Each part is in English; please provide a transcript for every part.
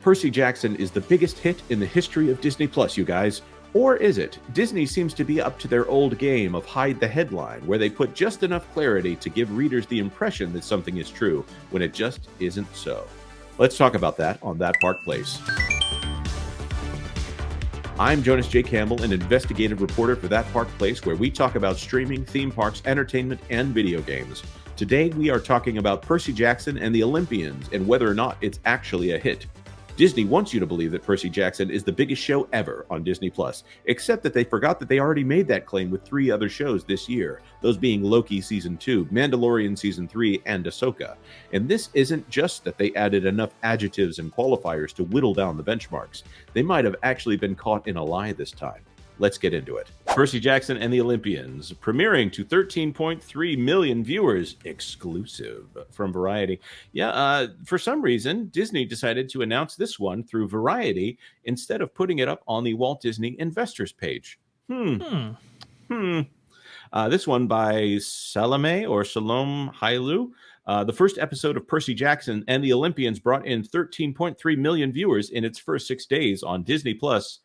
Percy Jackson is the biggest hit in the history of Disney Plus, you guys. Or is it? Disney seems to be up to their old game of hide the headline, where they put just enough clarity to give readers the impression that something is true, when it just isn't so. Let's talk about that on That Park Place. I'm Jonas J. Campbell, an investigative reporter for That Park Place, where we talk about streaming, theme parks, entertainment, and video games. Today, we are talking about Percy Jackson and the Olympians and whether or not it's actually a hit. Disney wants you to believe that Percy Jackson is the biggest show ever on Disney+, except that they forgot that they already made that claim with 3 other shows this year, those being Loki Season 2, Mandalorian Season 3, and Ahsoka. And this isn't just that they added enough adjectives and qualifiers to whittle down the benchmarks. They might have actually been caught in a lie this time. Let's get into it. Percy Jackson and the Olympians, premiering to 13.3 million viewers, exclusive from Variety. For some reason, Disney decided to announce this one through Variety instead of putting it up on the Walt Disney Investors page. This one by Salome Hailu. The first episode of Percy Jackson and the Olympians brought in 13.3 million viewers in its first 6 days on Disney Plus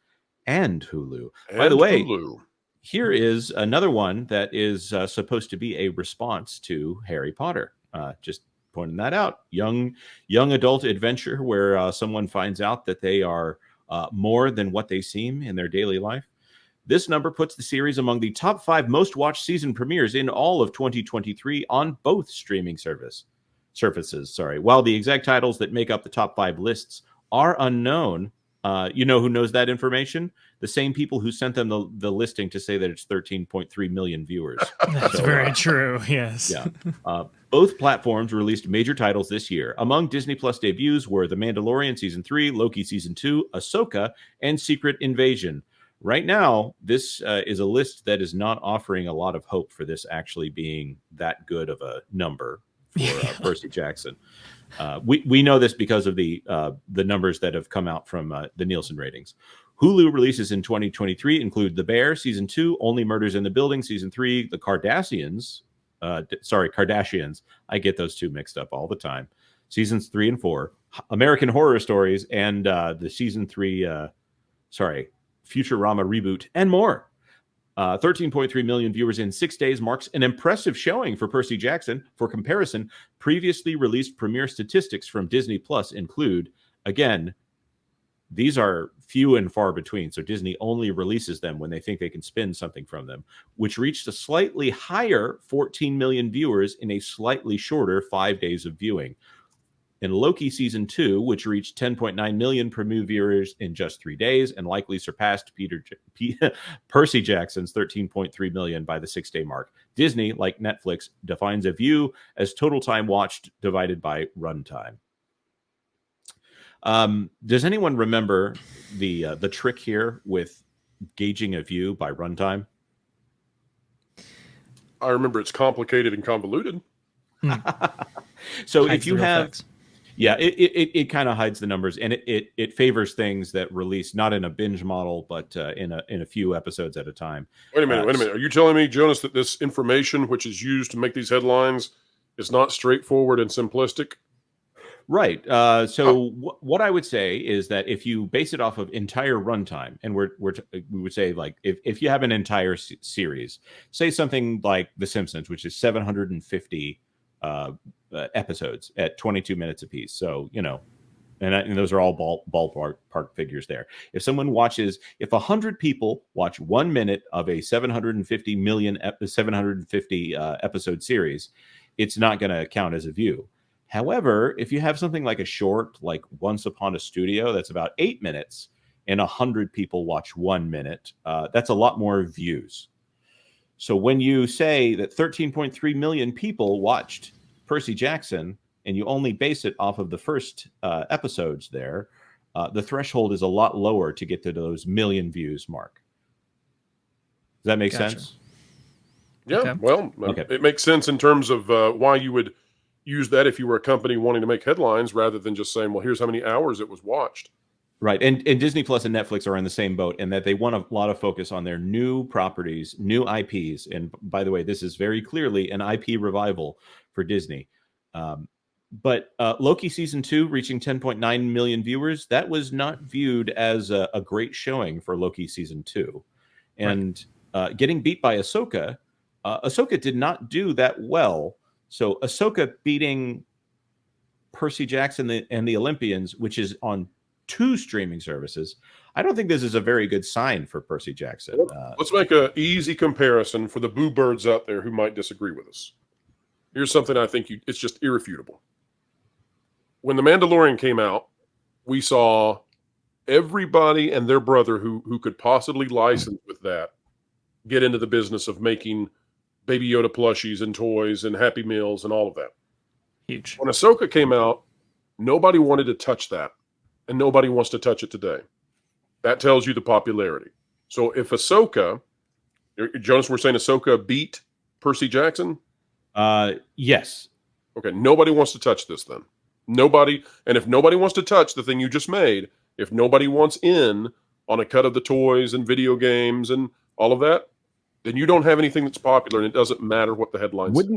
and Hulu. By the way, Hulu. Here is another one that is supposed to be a response to Harry Potter. Just pointing that out. Young adult adventure where someone finds out that they are more than what they seem in their daily life. This number puts the series among the top 5 most watched season premieres in all of 2023 on both streaming surfaces. While the exact titles that make up the top 5 lists are unknown, you know who knows that information? The same people who sent them the listing to say that it's 13.3 million viewers. That's very true, yes. Yeah. Both platforms released major titles this year. Among Disney Plus debuts were The Mandalorian Season 3, Loki Season 2, Ahsoka, and Secret Invasion. Right now, this is a list that is not offering a lot of hope for this actually being that good of a number for Percy Jackson. We know this because of the numbers that have come out from the Nielsen ratings. Hulu releases in 2023 include The Bear Season 2, Only Murders in the Building Season 3, The Kardashians. I get those two mixed up all the time. Seasons 3 and 4, American Horror Stories, and the Season 3, Futurama reboot, and more. 13.3 million viewers in 6 days marks an impressive showing for Percy Jackson. For comparison, previously released premiere statistics from Disney Plus include, again, these are few and far between, so Disney only releases them when they think they can spin something from them, which reached a slightly higher 14 million viewers in a slightly shorter 5 days of viewing. In Loki Season 2, which reached 10.9 million premiere viewers in just 3 days and likely surpassed Percy Jackson's 13.3 million by the 6-day mark. Disney, like Netflix, defines a view as total time watched divided by runtime. Does anyone remember the trick here with gauging a view by runtime? I remember it's complicated and convoluted. So if you have... Effects. Yeah, it kind of hides the numbers, and it favors things that release not in a binge model, but in a few episodes at a time. Wait a minute. Are you telling me, Jonas, that this information, which is used to make these headlines, is not straightforward and simplistic? Right. What I would say is that if you base it off of entire runtime, and we would say, like, if you have an entire series, say something like The Simpsons, which is 750 episodes at 22 minutes apiece. So, and those are all ballpark figures there. If 100 people watch 1 minute of a 750 episode series, it's not going to count as a view. However, if you have something like a short, like Once Upon a Studio, that's about 8 minutes, and 100 people watch 1 minute, that's a lot more views. So when you say that 13.3 million people watched Percy Jackson, and you only base it off of the first episodes there, the threshold is a lot lower to get to those million views mark. Does that make sense? Yeah, okay. Well, It makes sense in terms of why you would use that if you were a company wanting to make headlines rather than just saying, well, here's how many hours it was watched. Right. And Disney Plus and Netflix are in the same boat in that they want a lot of focus on their new properties, new IPs. And by the way, this is very clearly an IP revival for Disney. But Loki season 2 reaching 10.9 million viewers, that was not viewed as a great showing for Loki season 2. And getting beat by Ahsoka, Ahsoka did not do that well. So Ahsoka beating Percy Jackson and the Olympians, which is on 2 streaming services, I don't think this is a very good sign for Percy Jackson. Let's make an easy comparison for the boo birds out there who might disagree with us. Here's something I think it's just irrefutable. When The Mandalorian came out, we saw everybody and their brother who could possibly license with that get into the business of making Baby Yoda plushies and toys and Happy Meals and all of that. Huge. When Ahsoka came out, nobody wanted to touch that, and nobody wants to touch it today. That tells you the popularity. So if Ahsoka, Jonas, we're saying Ahsoka beat Percy Jackson? Yes. Okay, nobody wants to touch this then. Nobody, and if nobody wants to touch the thing you just made, if nobody wants in on a cut of the toys and video games and all of that, then you don't have anything that's popular, and it doesn't matter what the headline says.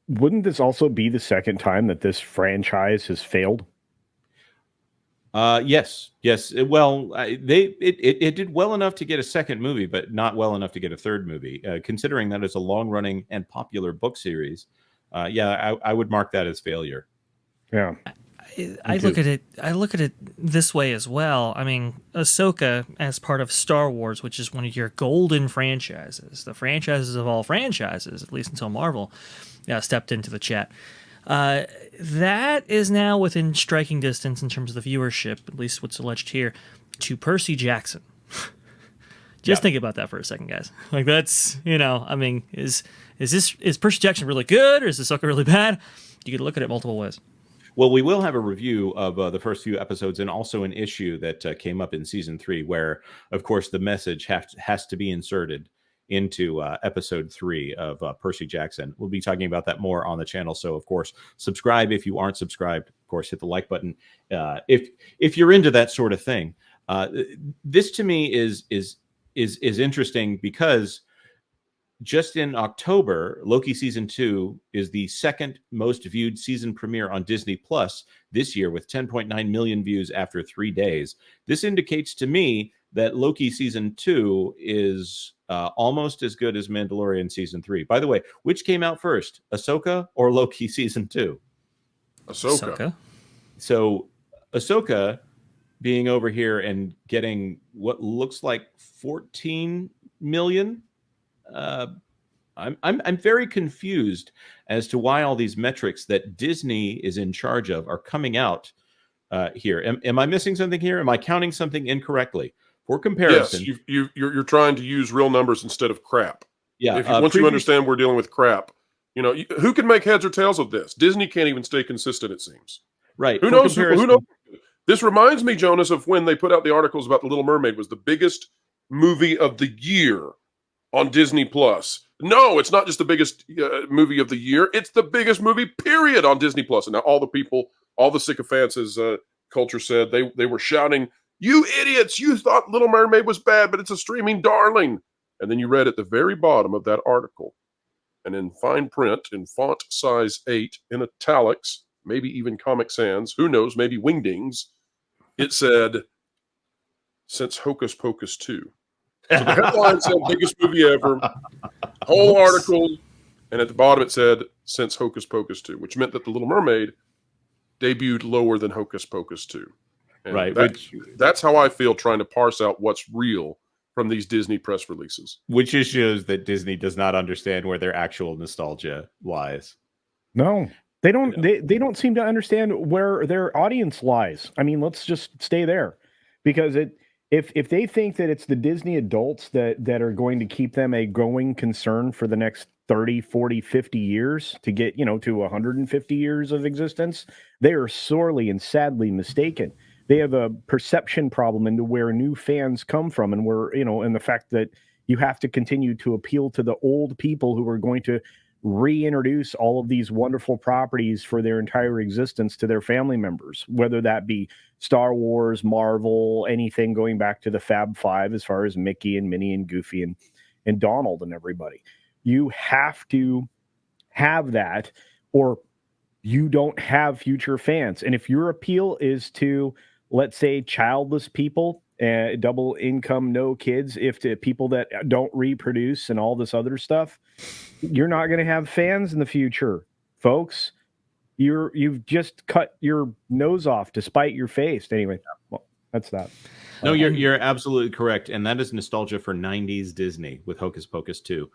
Wouldn't this also be the second time that this franchise has failed? Yes. Well, it did well enough to get a second movie, but not well enough to get a third movie. Considering that it's a long-running and popular book series, I would mark that as failure. Yeah. I look at it this way as well. I mean, Ahsoka, as part of Star Wars, which is one of your golden franchises, the franchises of all franchises, at least until Marvel stepped into the chat. That is now within striking distance in terms of the viewership, at least what's alleged here, to Percy Jackson. Just think about that for a second, guys. Like, that's, I mean, is Percy Jackson really good, or is Ahsoka really bad? You could look at it multiple ways. Well, we will have a review of the first few episodes, and also an issue that came up in season 3, where, of course, the message has to be inserted into episode 3 of Percy Jackson. We'll be talking about that more on the channel. So, of course, subscribe if you aren't subscribed. Of course, hit the like button if you're into that sort of thing. This to me is interesting because just in October, Loki season 2 is the second most viewed season premiere on Disney Plus this year, with 10.9 million views after 3 days. This indicates to me that Loki season 2 is almost as good as Mandalorian season 3. By the way, which came out first, Ahsoka or Loki season 2? Ahsoka. So Ahsoka being over here and getting what looks like 14 million. I'm very confused as to why all these metrics that Disney is in charge of are coming out here. Am I missing something here? Am I counting something incorrectly? For comparison, yes, you're trying to use real numbers instead of crap. Yeah. Once you understand we're dealing with crap, who can make heads or tails of this? Disney can't even stay consistent, it seems. Right. Who knows? Who knows? This reminds me, Jonas, of when they put out the articles about The Little Mermaid was the biggest movie of the year on Disney Plus. No, it's not just the biggest movie of the year. It's the biggest movie, period, on Disney Plus. And now all the people, all the sycophants, as Culture said, they were shouting, "You idiots, you thought Little Mermaid was bad, but it's a streaming darling." And then you read at the very bottom of that article, and in fine print, in font size 8, in italics, maybe even Comic Sans, who knows, maybe Wingdings, it said, "Since Hocus Pocus 2. So the headline said biggest movie ever, whole article, and at the bottom it said since Hocus Pocus 2, which meant that The Little Mermaid debuted lower than Hocus Pocus 2. And right. That's how I feel trying to parse out what's real from these Disney press releases. Which just shows that Disney does not understand where their actual nostalgia lies. No, they don't. They don't seem to understand where their audience lies. I mean, let's just stay there, because if they think that it's the Disney adults that are going to keep them a going concern for the next 30, 40, 50 years to get, to 150 years of existence, they are sorely and sadly mistaken. They have a perception problem into where new fans come from, and and the fact that you have to continue to appeal to the old people who are going to reintroduce all of these wonderful properties for their entire existence to their family members, whether that be Star Wars, Marvel, anything going back to the Fab Five, as far as Mickey and Minnie and Goofy and Donald and everybody. You have to have that, or you don't have future fans. And if your appeal is to, let's say, childless people, double income, no kids, if to people that don't reproduce and all this other stuff, you're not going to have fans in the future, folks. You've just cut your nose off to spite your face. Anyway, well, that's that. No, you're absolutely correct, and that is nostalgia for '90s Disney with Hocus Pocus 2.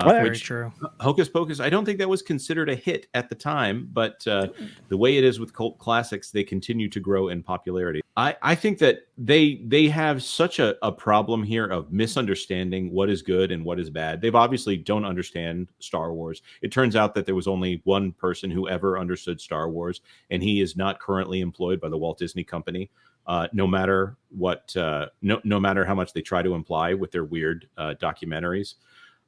Very true. Hocus Pocus, I don't think that was considered a hit at the time, but the way it is with cult classics, they continue to grow in popularity. I think that they have such a problem here of misunderstanding what is good and what is bad. They've obviously don't understand Star Wars. It turns out that there was only one person who ever understood Star Wars, and he is not currently employed by the Walt Disney Company. No matter what, no matter how much they try to imply with their weird documentaries.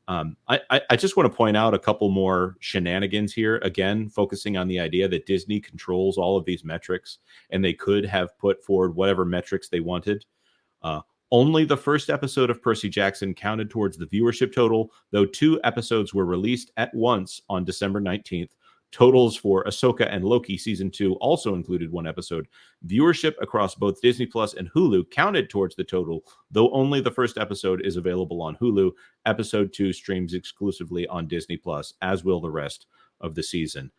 I just want to point out a couple more shenanigans here, again, focusing on the idea that Disney controls all of these metrics and they could have put forward whatever metrics they wanted. Only the first episode of Percy Jackson counted towards the viewership total, though 2 episodes were released at once on December 19th. Totals for Ahsoka and Loki season 2 also included 1 episode. Viewership across both Disney Plus and Hulu counted towards the total, though only the first episode is available on Hulu. Episode 2 streams exclusively on Disney Plus, as will the rest of the season.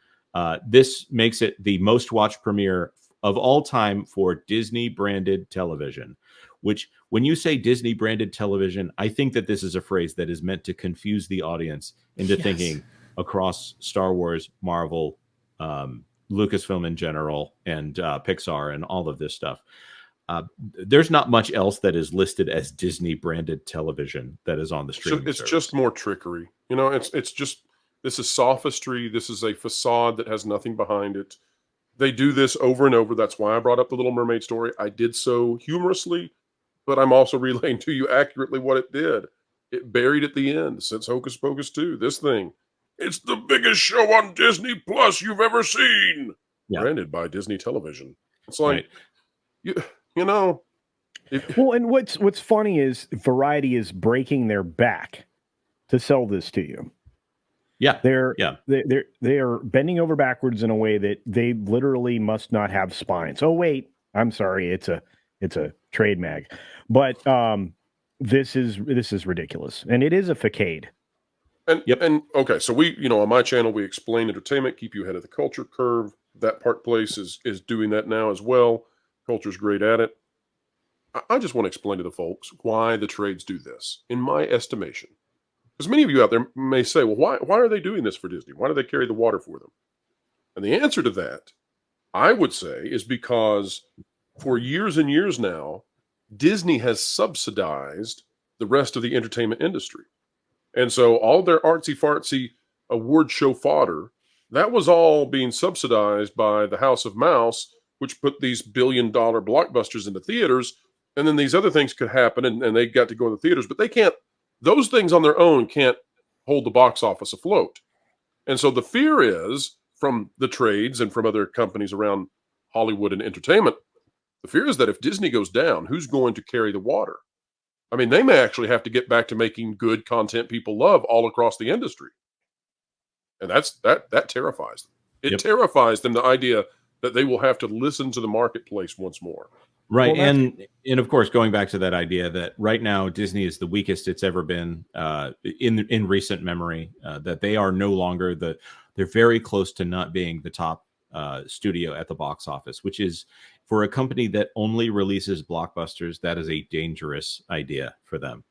This makes it the most watched premiere of all time for Disney branded television, which when you say Disney branded television, I think that this is a phrase that is meant to confuse the audience into thinking across Star Wars, Marvel, Lucasfilm in general, and Pixar and all of this stuff. There's not much else that is listed as Disney branded television that is on the streaming It's service. just more trickery. You know, it's just, this is sophistry. This is a facade that has nothing behind it. They do this over and over. That's why I brought up the Little Mermaid story. I did so humorously, but I'm also relaying to you accurately what it did. It buried at the end since Hocus Pocus 2. This thing, it's the biggest show on Disney Plus you've ever seen. Yeah. Branded by Disney Television. It's like, you know. Well, and what's funny is Variety is breaking their back to sell this to you. Yeah, they are bending over backwards in a way that they literally must not have spines. Oh wait, I'm sorry, it's a trade mag, but this is ridiculous, and it is a facade. And and okay, so we, on my channel, we explain entertainment, keep you ahead of the culture curve. That Park Place is doing that now as well. Culture's great at it. I just want to explain to the folks why the trades do this, in my estimation. Because many of you out there may say, well, why are they doing this for Disney? Why do they carry the water for them? And the answer to that, I would say, is because for years and years now, Disney has subsidized the rest of the entertainment industry. And so all their artsy-fartsy award show fodder, that was all being subsidized by the House of Mouse, which put these billion-dollar blockbusters into theaters, and then these other things could happen, and they got to go to the theaters, but they can't. Those things on their own can't hold the box office afloat. And so the fear is, from the trades and from other companies around Hollywood and entertainment, the fear is that if Disney goes down, who's going to carry the water? I mean, they may actually have to get back to making good content people love all across the industry. And that terrifies them. It terrifies them, the idea that they will have to listen to the marketplace once more. Right. Well, and of course, going back to that idea that right now Disney is the weakest it's ever been in recent memory, that they are no longer they're very close to not being the top studio at the box office, which is, for a company that only releases blockbusters, that is a dangerous idea for them.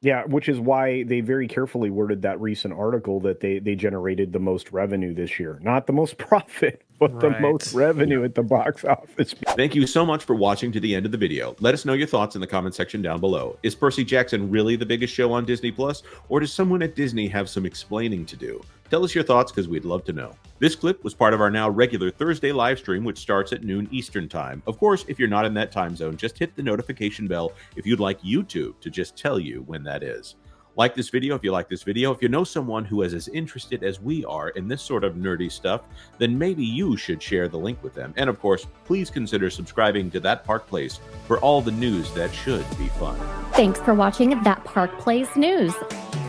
Yeah, which is why they very carefully worded that recent article that they generated the most revenue this year. Not the most profit, but the most revenue at the box office. Thank you so much for watching to the end of the video. Let us know your thoughts in the comment section down below. Is Percy Jackson really the biggest show on Disney Plus, or does someone at Disney have some explaining to do? Tell us your thoughts, because we'd love to know. This clip was part of our now regular Thursday live stream, which starts at noon Eastern time. Of course, if you're not in that time zone, just hit the notification bell if you'd like YouTube to just tell you when that is. Like this video if you like this video. If you know someone who is as interested as we are in this sort of nerdy stuff, then maybe you should share the link with them. And of course, please consider subscribing to That Park Place for all the news that should be fun. Thanks for watching That Park Place News.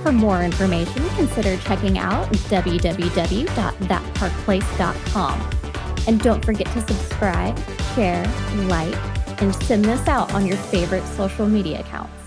For more information, consider checking out www.thatparkplace.com. And don't forget to subscribe, share, like, and send this out on your favorite social media accounts.